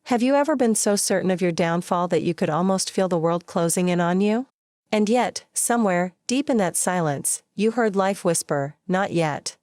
Have you ever been so certain of your downfall that you could almost feel the world closing in on you? And yet, somewhere, deep in that silence, you heard life whisper, "Not yet."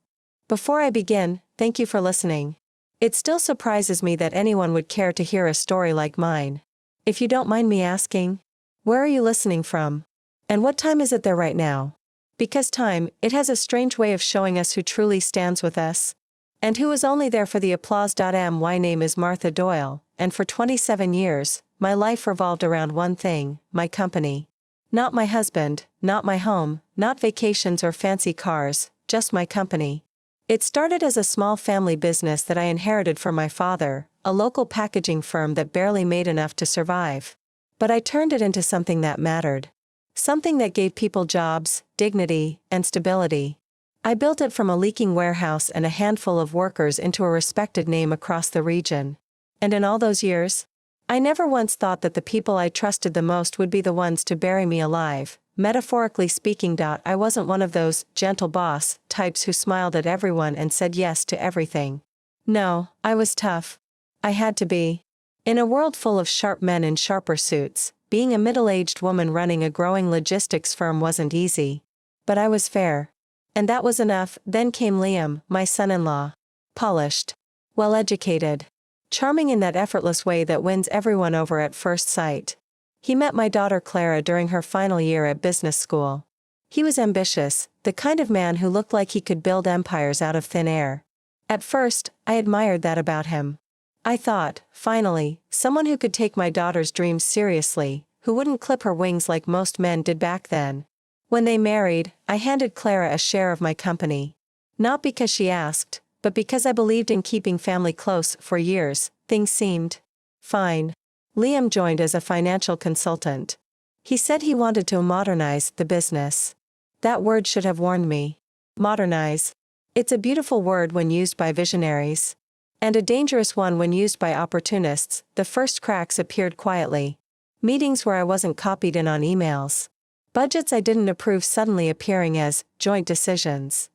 Before I begin, thank you for listening. It still surprises me that anyone would care to hear a story like mine. If you don't mind me asking, where are you listening from? And what time is it there right now? Because time, it has a strange way of showing us who truly stands with us. And who is only there for the applause. My name is Martha Doyle, and for 27 years, my life revolved around one thing: my company. Not my husband, not my home, not vacations or fancy cars, just my company. It started as a small family business that I inherited from my father, a local packaging firm that barely made enough to survive. But I turned it into something that mattered. Something that gave people jobs, dignity, and stability. I built it from a leaking warehouse and a handful of workers into a respected name across the region. And in all those years, I never once thought that the people I trusted the most would be the ones to bury me alive, metaphorically speaking. I wasn't one of those gentle boss types who smiled at everyone and said yes to everything. No, I was tough. I had to be. In a world full of sharp men in sharper suits, being a middle-aged woman running a growing logistics firm wasn't easy. But I was fair. And that was enough. Then came Liam, my son-in-law. Polished. Well-educated. Charming in that effortless way that wins everyone over at first sight. He met my daughter Clara during her final year at business school. He was ambitious, the kind of man who looked like he could build empires out of thin air. At first, I admired that about him. I thought, finally, someone who could take my daughter's dreams seriously, who wouldn't clip her wings like most men did back then. When they married, I handed Clara a share of my company. Not because she asked, but because I believed in keeping family close. For years, things seemed fine. Liam joined as a financial consultant. He said he wanted to modernize the business. That word should have warned me. Modernize. It's a beautiful word when used by visionaries. And a dangerous one when used by opportunists. The first cracks appeared quietly. Meetings where I wasn't copied in on emails. Budgets I didn't approve suddenly appearing as joint decisions.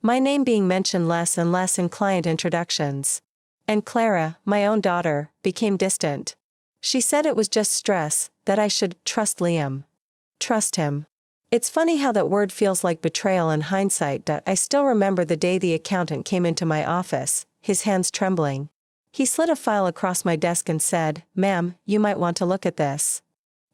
My name being mentioned less and less in client introductions. And Clara, my own daughter, became distant. She said it was just stress, that I should trust Liam. Trust him. It's funny how that word feels like betrayal in hindsight. I still remember the day the accountant came into my office, his hands trembling. He slid a file across my desk and said, "Ma'am, you might want to look at this."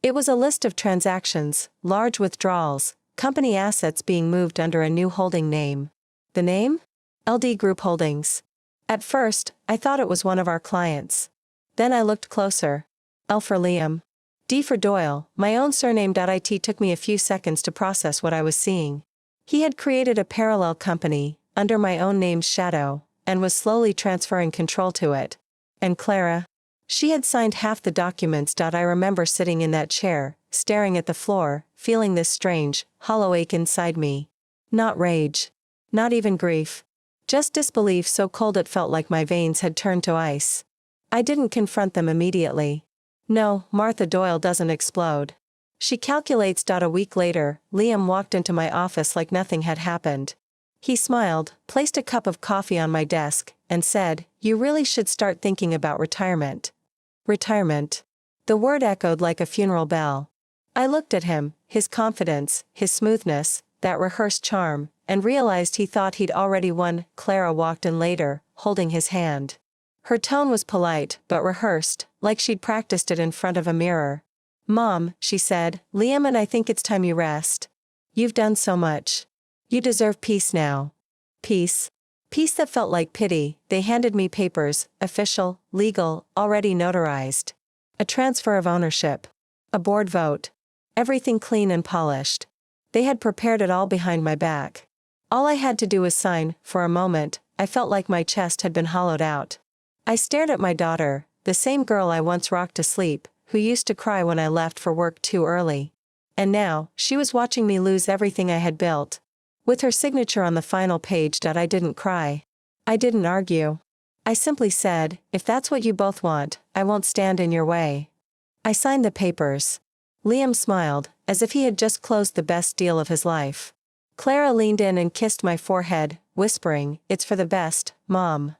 It was a list of transactions, large withdrawals, company assets being moved under a new holding name. The name? LD Group Holdings. At first, I thought it was one of our clients. Then I looked closer. L for Liam. D for Doyle, my own surname. It took me a few seconds to process what I was seeing. He had created a parallel company, under my own name's shadow, and was slowly transferring control to it. And Clara? She had signed half the documents. I remember sitting in that chair, staring at the floor, feeling this strange, hollow ache inside me. Not rage. Not even grief. Just disbelief so cold it felt like my veins had turned to ice. I didn't confront them immediately. No, Martha Doyle doesn't explode. She calculates. A week later, Liam walked into my office like nothing had happened. He smiled, placed a cup of coffee on my desk, and said, "You really should start thinking about retirement." Retirement. The word echoed like a funeral bell. I looked at him, his confidence, his smoothness, that rehearsed charm, and realized he thought he'd already won. Clara walked in later, holding his hand. Her tone was polite, but rehearsed, like she'd practiced it in front of a mirror. "Mom," she said, "Liam and I think it's time you rest. You've done so much. You deserve peace now." Peace. Peace that felt like pity. They handed me papers, official, legal, already notarized. A transfer of ownership. A board vote. Everything clean and polished. They had prepared it all behind my back. All I had to do was sign. For a moment, I felt like my chest had been hollowed out. I stared at my daughter, the same girl I once rocked to sleep, who used to cry when I left for work too early. And now, she was watching me lose everything I had built. With her signature on the final page. I didn't cry. I didn't argue. I simply said, "If that's what you both want, I won't stand in your way." I signed the papers. Liam smiled, as if he had just closed the best deal of his life. Clara leaned in and kissed my forehead, whispering, "It's for the best, Mom."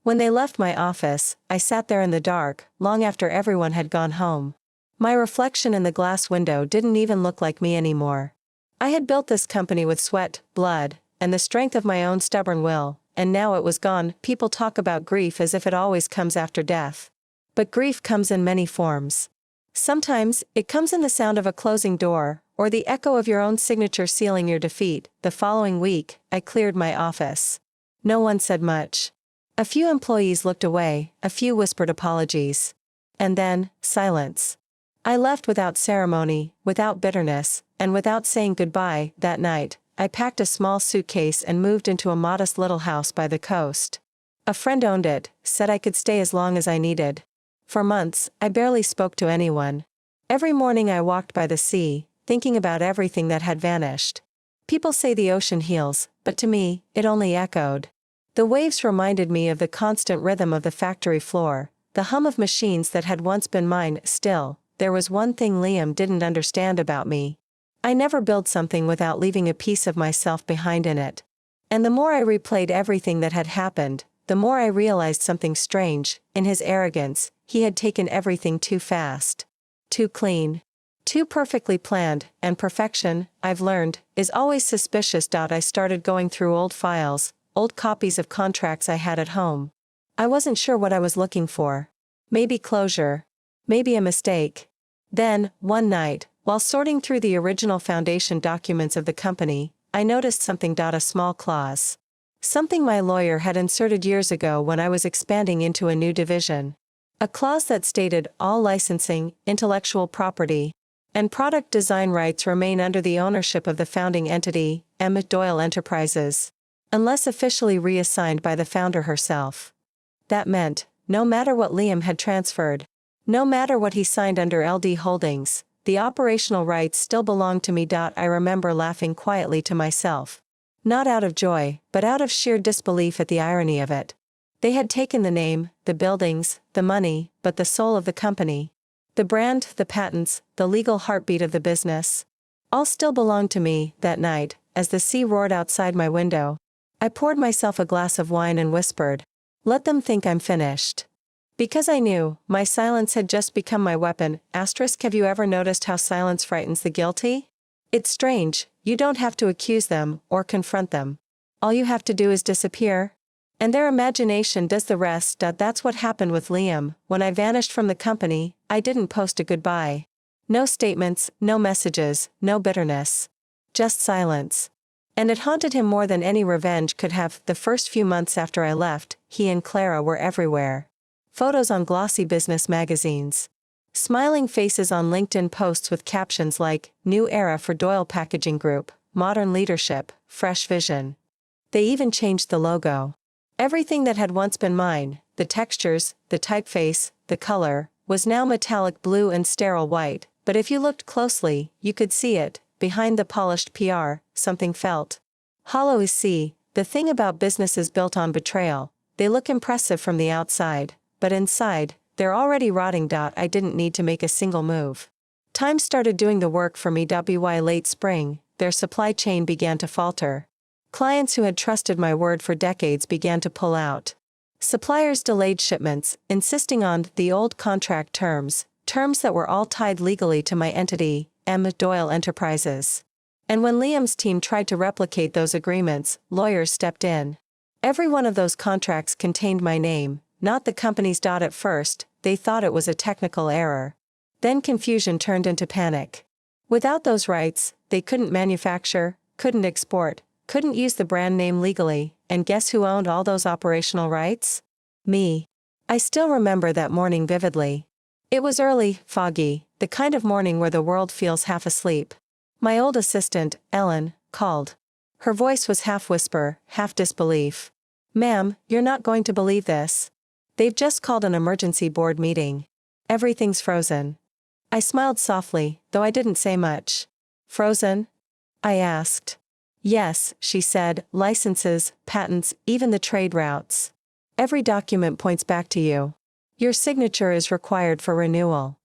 When they left my office, I sat there in the dark, long after everyone had gone home. My reflection in the glass window didn't even look like me anymore. I had built this company with sweat, blood, and the strength of my own stubborn will, and now it was gone. People talk about grief as if it always comes after death. But grief comes in many forms. Sometimes, it comes in the sound of a closing door, or the echo of your own signature sealing your defeat. The following week, I cleared my office. No one said much. A few employees looked away, a few whispered apologies. And then, silence. I left without ceremony, without bitterness, and without saying goodbye. That night, I packed a small suitcase and moved into a modest little house by the coast. A friend owned it, said I could stay as long as I needed. For months, I barely spoke to anyone. Every morning I walked by the sea, thinking about everything that had vanished. People say the ocean heals, but to me, it only echoed. The waves reminded me of the constant rhythm of the factory floor, the hum of machines that had once been mine. Still, there was one thing Liam didn't understand about me. I never build something without leaving a piece of myself behind in it. And the more I replayed everything that had happened, the more I realized something strange. In his arrogance, he had taken everything too fast. Too clean. Too perfectly planned, and perfection, I've learned, is always suspicious. I started going through old files, old copies of contracts I had at home. I wasn't sure what I was looking for. Maybe closure. Maybe a mistake. Then, one night, while sorting through the original foundation documents of the company, I noticed something. A small clause. Something my lawyer had inserted years ago when I was expanding into a new division. A clause that stated all licensing, intellectual property, and product design rights remain under the ownership of the founding entity, Martha Doyle Enterprises, unless officially reassigned by the founder herself. That meant, no matter what Liam had transferred, no matter what he signed under LD Holdings, the operational rights still belonged to me. I remember laughing quietly to myself. Not out of joy, but out of sheer disbelief at the irony of it. They had taken the name, the buildings, the money, but the soul of the company. The brand, the patents, the legal heartbeat of the business. All still belonged to me. That night, as the sea roared outside my window, I poured myself a glass of wine and whispered, "Let them think I'm finished." Because I knew, my silence had just become my weapon. Have you ever noticed how silence frightens the guilty? It's strange, you don't have to accuse them, or confront them. All you have to do is disappear. And their imagination does the rest. That's what happened with Liam. When I vanished from the company, I didn't post a goodbye. No statements, no messages, no bitterness. Just silence. And it haunted him more than any revenge could have. The first few months after I left, he and Clara were everywhere. Photos on glossy business magazines. Smiling faces on LinkedIn posts with captions like, "New era for Doyle Packaging Group, modern leadership, fresh vision." They even changed the logo. Everything that had once been mine, the textures, the typeface, the color, was now metallic blue and sterile white. But if you looked closely, you could see it. Behind the polished PR, something felt hollow. The thing about businesses built on betrayal, they look impressive from the outside, but inside, they're already rotting. I didn't need to make a single move. Time started doing the work for me. By late spring, their supply chain began to falter. Clients who had trusted my word for decades began to pull out. Suppliers delayed shipments, insisting on the old contract terms that were all tied legally to my entity, Martha Doyle Enterprises. And when Liam's team tried to replicate those agreements, lawyers stepped in. Every one of those contracts contained my name, not the company's. At first, they thought it was a technical error. Then confusion turned into panic. Without those rights, they couldn't manufacture, couldn't export, couldn't use the brand name legally, and guess who owned all those operational rights? Me. I still remember that morning vividly. It was early, foggy, the kind of morning where the world feels half asleep. My old assistant, Ellen, called. Her voice was half whisper, half disbelief. "Ma'am, you're not going to believe this. They've just called an emergency board meeting. Everything's frozen." I smiled softly, though I didn't say much. "Frozen?" I asked. "Yes," she said, "licenses, patents, even the trade routes. Every document points back to you. Your signature is required for renewal."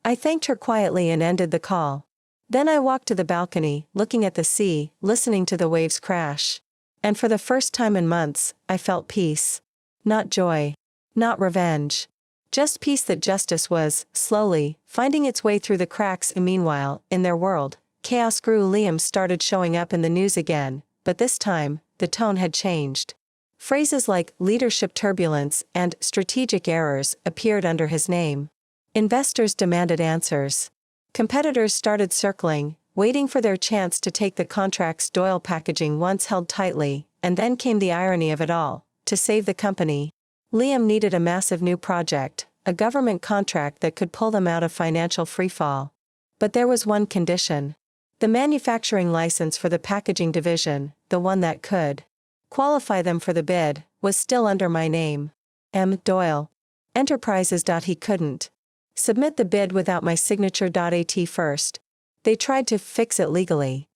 I thanked her quietly and ended the call. Then I walked to the balcony, looking at the sea, listening to the waves crash. And for the first time in months, I felt peace. Not joy. Not revenge. Just peace that justice was, slowly, finding its way through the cracks. And meanwhile, in their world, chaos grew. Liam started showing up in the news again, but this time, the tone had changed. Phrases like leadership turbulence and strategic errors appeared under his name. Investors demanded answers. Competitors started circling, waiting for their chance to take the contracts Doyle Packaging once held tightly, and then came the irony of it all. To save the company, Liam needed a massive new project, a government contract that could pull them out of financial freefall. But there was one condition. The manufacturing license for the packaging division, the one that could qualify them for the bid, was still under my name. M. Doyle. Enterprises. He couldn't submit the bid without my signature. At first, they tried to fix it legally.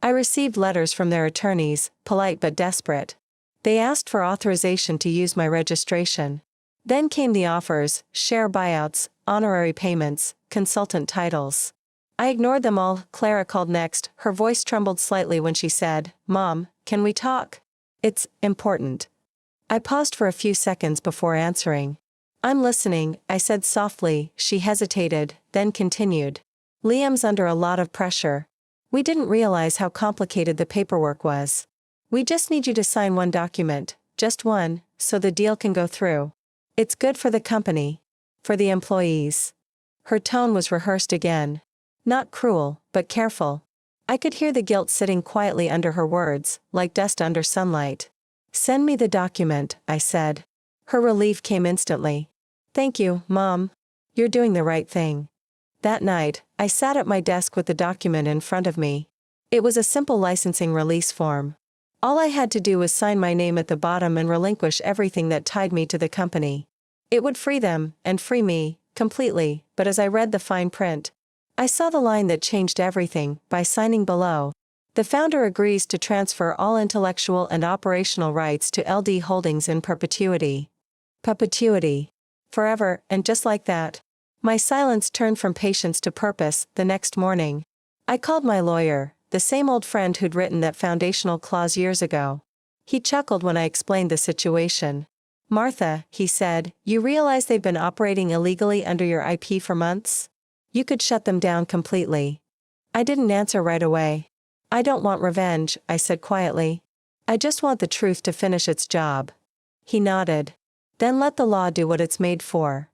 I received letters from their attorneys, polite but desperate. They asked for authorization to use my registration. Then came the offers, share buyouts, honorary payments, consultant titles. I ignored them all. Clara called next. Her voice trembled slightly when she said, "Mom, can we talk? It's important." I paused for a few seconds before answering. "I'm listening," I said softly. She hesitated, then continued. "Liam's under a lot of pressure. We didn't realize how complicated the paperwork was. We just need you to sign one document, just one, so the deal can go through. It's good for the company. For the employees." Her tone was rehearsed again. Not cruel, but careful. I could hear the guilt sitting quietly under her words, like dust under sunlight. "Send me the document," I said. Her relief came instantly. "Thank you, Mom. You're doing the right thing." That night, I sat at my desk with the document in front of me. It was a simple licensing release form. All I had to do was sign my name at the bottom and relinquish everything that tied me to the company. It would free them, and free me, completely, but as I read the fine print, I saw the line that changed everything. By signing below, the founder agrees to transfer all intellectual and operational rights to LD Holdings in perpetuity. Perpetuity. Forever. And just like that, my silence turned from patience to purpose. The next morning, I called my lawyer, the same old friend who'd written that foundational clause years ago. He chuckled when I explained the situation. "Martha," he said, "you realize they've been operating illegally under your IP for months? You could shut them down completely." I didn't answer right away. "I don't want revenge," I said quietly. "I just want the truth to finish its job." He nodded. "Then let the law do what it's made for."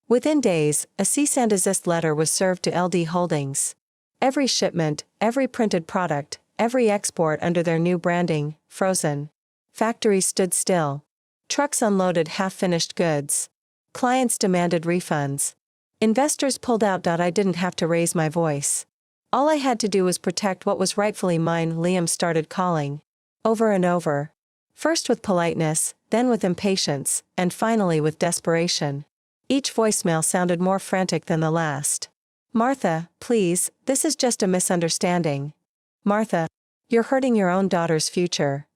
Within days, a cease and desist letter was served to LD Holdings. Every shipment, every printed product, every export under their new branding, frozen. Factories stood still. Trucks unloaded half-finished goods. Clients demanded refunds. Investors pulled out. I didn't have to raise my voice. All I had to do was protect what was rightfully mine. Liam started calling. Over and over. First with politeness, then with impatience, and finally with desperation. Each voicemail sounded more frantic than the last. "Martha, please, this is just a misunderstanding. Martha, you're hurting your own daughter's future.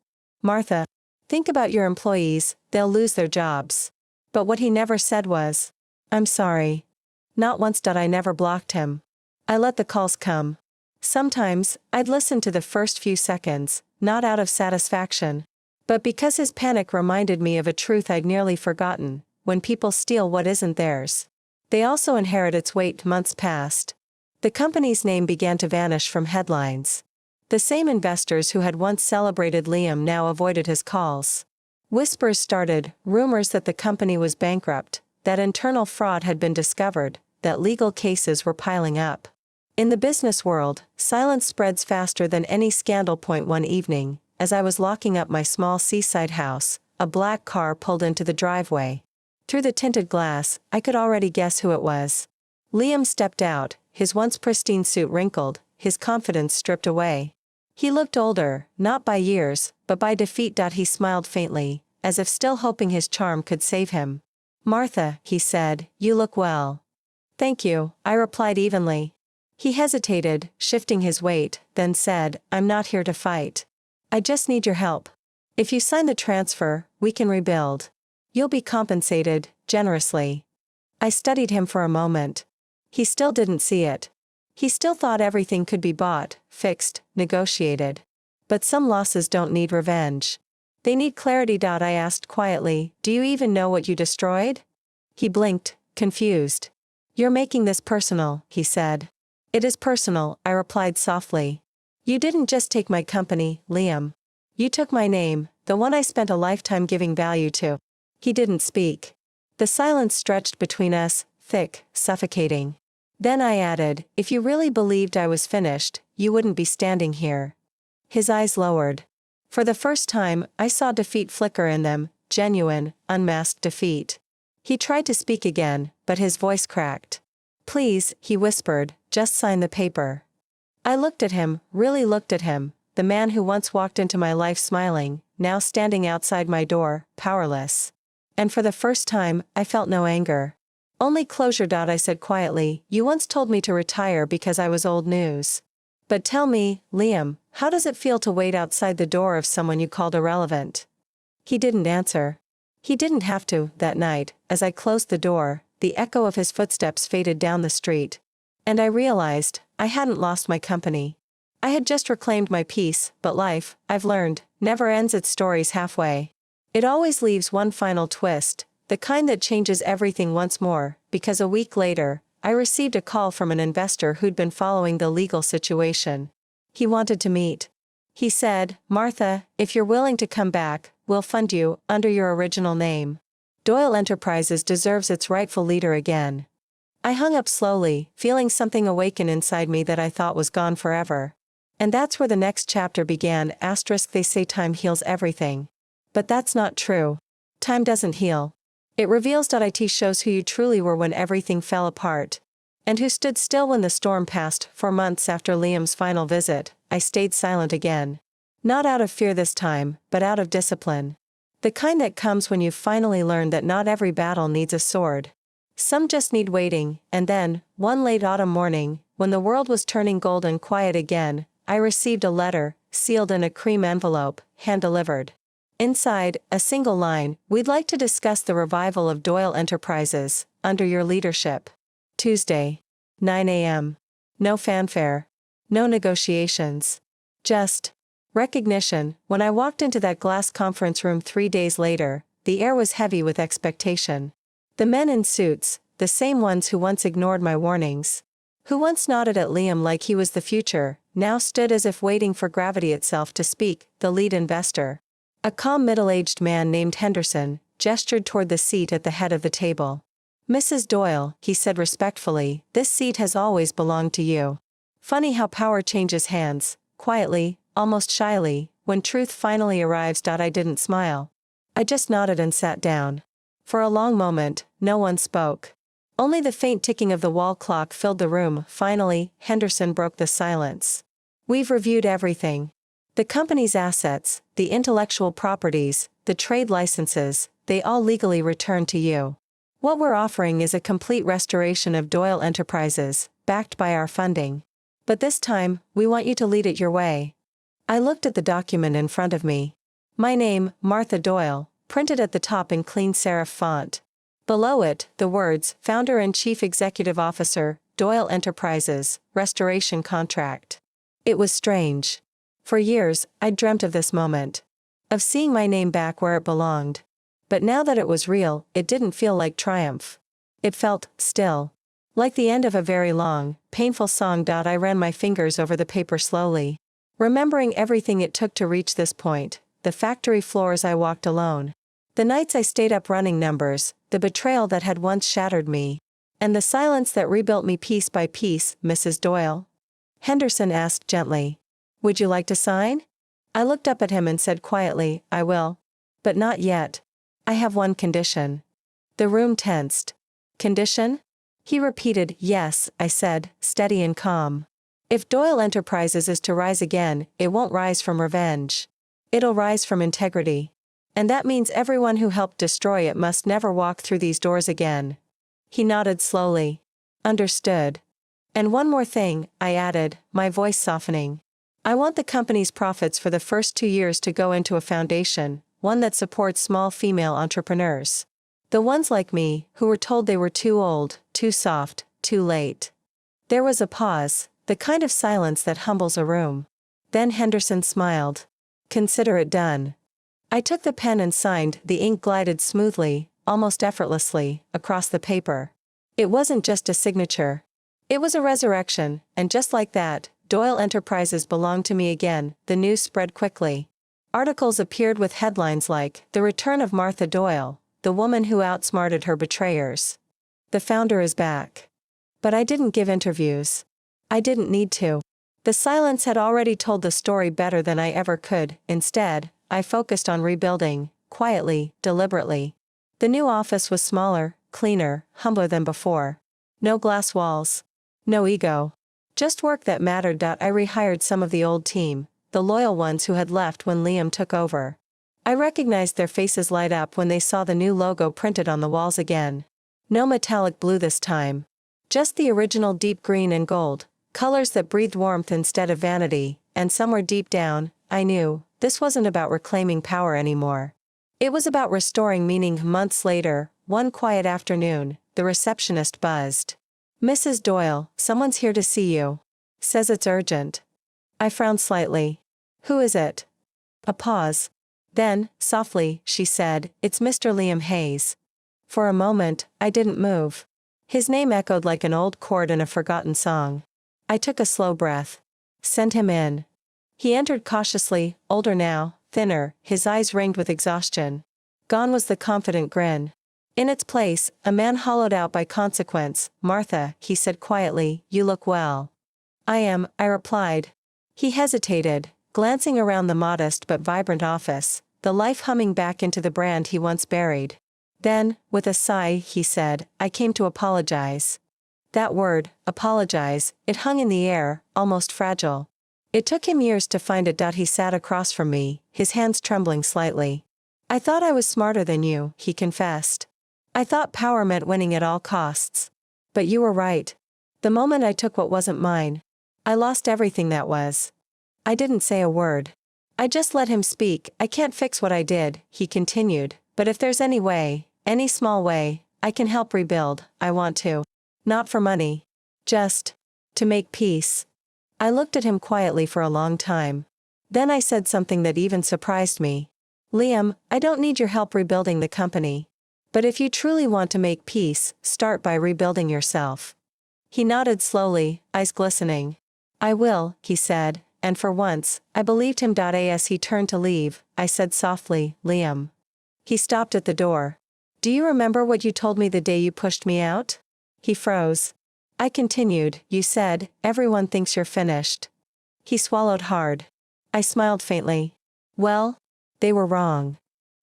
Martha, think about your employees, they'll lose their jobs." But what he never said was, "I'm sorry." Not once. I never blocked him. I let the calls come. Sometimes, I'd listen to the first few seconds, not out of satisfaction, but because his panic reminded me of a truth I'd nearly forgotten: when people steal what isn't theirs, they also inherit its weight. Months passed. The company's name began to vanish from headlines. The same investors who had once celebrated Liam now avoided his calls. Whispers started, rumors that the company was bankrupt, that internal fraud had been discovered, that legal cases were piling up. In the business world, silence spreads faster than any scandal. One evening, as I was locking up my small seaside house, a black car pulled into the driveway. Through the tinted glass, I could already guess who it was. Liam stepped out, his once pristine suit wrinkled, his confidence stripped away. He looked older, not by years, but by defeat. He smiled faintly, as if still hoping his charm could save him. "Martha," he said, "you look well." "Thank you," I replied evenly. He hesitated, shifting his weight, then said, "I'm not here to fight. I just need your help. If you sign the transfer, we can rebuild. You'll be compensated, generously." I studied him for a moment. He still didn't see it. He still thought everything could be bought, fixed, negotiated. But some losses don't need revenge. They need clarity. I asked quietly, do you even know what you destroyed? He blinked, confused. You're making this personal, he said. It is personal, I replied softly. You didn't just take my company, Liam. You took my name, the one I spent a lifetime giving value to. He didn't speak. The silence stretched between us, thick, suffocating. Then I added, if you really believed I was finished, you wouldn't be standing here. His eyes lowered. For the first time, I saw defeat flicker in them, genuine, unmasked defeat. He tried to speak again, but his voice cracked. Please, he whispered, just sign the paper. I looked at him, really looked at him, the man who once walked into my life smiling, now standing outside my door, powerless. And for the first time, I felt no anger. Only closure. I said quietly, you once told me to retire because I was old news. But tell me, Liam, how does it feel to wait outside the door of someone you called irrelevant? He didn't answer. He didn't have to. That night, as I closed the door, the echo of his footsteps faded down the street. And I realized, I hadn't lost my company. I had just reclaimed my peace, but life, I've learned, never ends its stories halfway. It always leaves one final twist, the kind that changes everything once more, because a week later, I received a call from an investor who'd been following the legal situation. He wanted to meet. He said, Martha, if you're willing to come back, we'll fund you, under your original name. Doyle Enterprises deserves its rightful leader again. I hung up slowly, feeling something awaken inside me that I thought was gone forever. And that's where the next chapter began. They say time heals everything. But that's not true. Time doesn't heal. It reveals. It shows who you truly were when everything fell apart. And who stood still when the storm passed. For months after Liam's final visit, I stayed silent again. Not out of fear this time, but out of discipline. The kind that comes when you've finally learned that not every battle needs a sword. Some just need waiting. And then, one late autumn morning, when the world was turning gold and quiet again, I received a letter, sealed in a cream envelope, hand-delivered. Inside, a single line, we'd like to discuss the revival of Doyle Enterprises, under your leadership. Tuesday. 9 a.m. No fanfare. No negotiations. Just recognition. When I walked into that glass conference room 3 days later, the air was heavy with expectation. The men in suits, the same ones who once ignored my warnings, who once nodded at Liam like he was the future, now stood as if waiting for gravity itself to speak. The lead investor, a calm middle-aged man named Henderson, gestured toward the seat at the head of the table. Mrs. Doyle, he said respectfully, this seat has always belonged to you. Funny how power changes hands, quietly, almost shyly, when truth finally arrives. I didn't smile. I just nodded and sat down. For a long moment, no one spoke. Only the faint ticking of the wall clock filled the room. Finally, Henderson broke the silence. We've reviewed everything. The company's assets, the intellectual properties, the trade licenses, they all legally return to you. What we're offering is a complete restoration of Doyle Enterprises, backed by our funding. But this time, we want you to lead it your way. I looked at the document in front of me. My name, Martha Doyle, printed at the top in clean serif font. Below it, the words, Founder and Chief Executive Officer, Doyle Enterprises, Restoration Contract. It was strange. For years, I'd dreamt of this moment. Of seeing my name back where it belonged. But now that it was real, it didn't feel like triumph. It felt, still, like the end of a very long, painful song. I ran my fingers over the paper slowly, remembering everything it took to reach this point, the factory floors I walked alone, the nights I stayed up running numbers, the betrayal that had once shattered me, and the silence that rebuilt me piece by piece. Mrs. Doyle? Henderson asked gently. Would you like to sign? I looked up at him and said quietly, I will. But not yet. I have one condition. The room tensed. Condition? He repeated. Yes, I said, steady and calm. If Doyle Enterprises is to rise again, it won't rise from revenge. It'll rise from integrity. And that means everyone who helped destroy it must never walk through these doors again. He nodded slowly. Understood. And one more thing, I added, my voice softening. I want the company's profits for the first 2 years to go into a foundation, one that supports small female entrepreneurs. The ones like me, who were told they were too old, too soft, too late. There was a pause, the kind of silence that humbles a room. Then Henderson smiled. Consider it done. I took the pen and signed. The ink glided smoothly, almost effortlessly, across the paper. It wasn't just a signature. It was a resurrection, and just like that, Doyle Enterprises belonged to me again. The news spread quickly. Articles appeared with headlines like, "The Return of Martha Doyle, the woman who outsmarted her betrayers. The founder is back." But I didn't give interviews. I didn't need to. The silence had already told the story better than I ever could. Instead, I focused on rebuilding, quietly, deliberately. The new office was smaller, cleaner, humbler than before. No glass walls. No ego. Just work that mattered. I rehired some of the old team, the loyal ones who had left when Liam took over. I recognized their faces light up when they saw the new logo printed on the walls again. No metallic blue this time. Just the original deep green and gold, colors that breathed warmth instead of vanity, and somewhere deep down, I knew, this wasn't about reclaiming power anymore. It was about restoring meaning. Months later, one quiet afternoon, the receptionist buzzed. "Mrs. Doyle, someone's here to see you. Says it's urgent." I frowned slightly. "Who is it?" A pause. Then, softly, she said, "It's Mr. Liam Hayes." For a moment, I didn't move. His name echoed like an old chord in a forgotten song. I took a slow breath. "Send him in." He entered cautiously, older now, thinner, his eyes ringed with exhaustion. Gone was the confident grin. In its place, a man hollowed out by consequence. "Martha," he said quietly, "you look well." "I am," I replied. He hesitated, glancing around the modest but vibrant office, the life humming back into the brand he once buried. Then, with a sigh, he said, "I came to apologize." That word, apologize, it hung in the air, almost fragile. It took him years to find it. He sat across from me, his hands trembling slightly. "I thought I was smarter than you," he confessed. "I thought power meant winning at all costs. But you were right. The moment I took what wasn't mine, I lost everything that was." I didn't say a word. I just let him speak. "I can't fix what I did," he continued, "but if there's any way, any small way, I can help rebuild, I want to. Not for money. Just to make peace." I looked at him quietly for a long time. Then I said something that even surprised me. "Liam, I don't need your help rebuilding the company. But if you truly want to make peace, start by rebuilding yourself." He nodded slowly, eyes glistening. "I will," he said, and for once, I believed him. As he turned to leave, I said softly, "Liam." He stopped at the door. "Do you remember what you told me the day you pushed me out?" He froze. I continued, "You said, everyone thinks you're finished." He swallowed hard. I smiled faintly. "Well, they were wrong."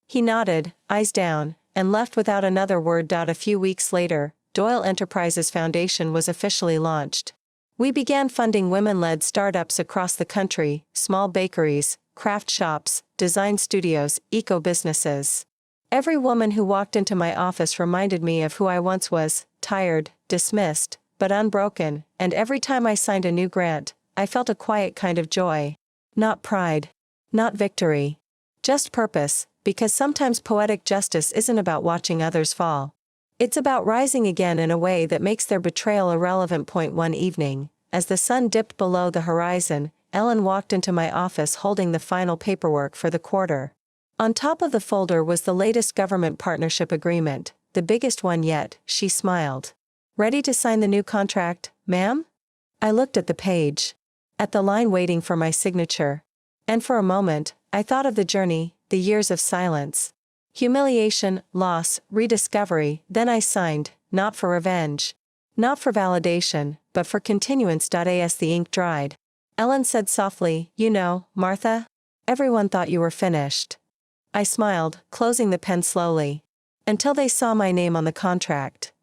He nodded, eyes down, and left without another word. A few weeks later, Doyle Enterprises Foundation was officially launched. We began funding women-led startups across the country, small bakeries, craft shops, design studios, eco-businesses. Every woman who walked into my office reminded me of who I once was, tired, dismissed, but unbroken, and every time I signed a new grant, I felt a quiet kind of joy. Not pride. Not victory. Just purpose, because sometimes poetic justice isn't about watching others fall. It's about rising again in a way that makes their betrayal irrelevant. One evening, as the sun dipped below the horizon, Ellen walked into my office holding the final paperwork for the quarter. On top of the folder was the latest government partnership agreement, the biggest one yet. She smiled. "Ready to sign the new contract, ma'am?" I looked at the page. At the line waiting for my signature. And for a moment, I thought of the journey, the years of silence. Humiliation, loss, rediscovery. Then I signed, not for revenge. Not for validation, but for continuance. As the ink dried, Ellen said softly, "You know, Martha, everyone thought you were finished." I smiled, closing the pen slowly. Until they saw my name on the contract.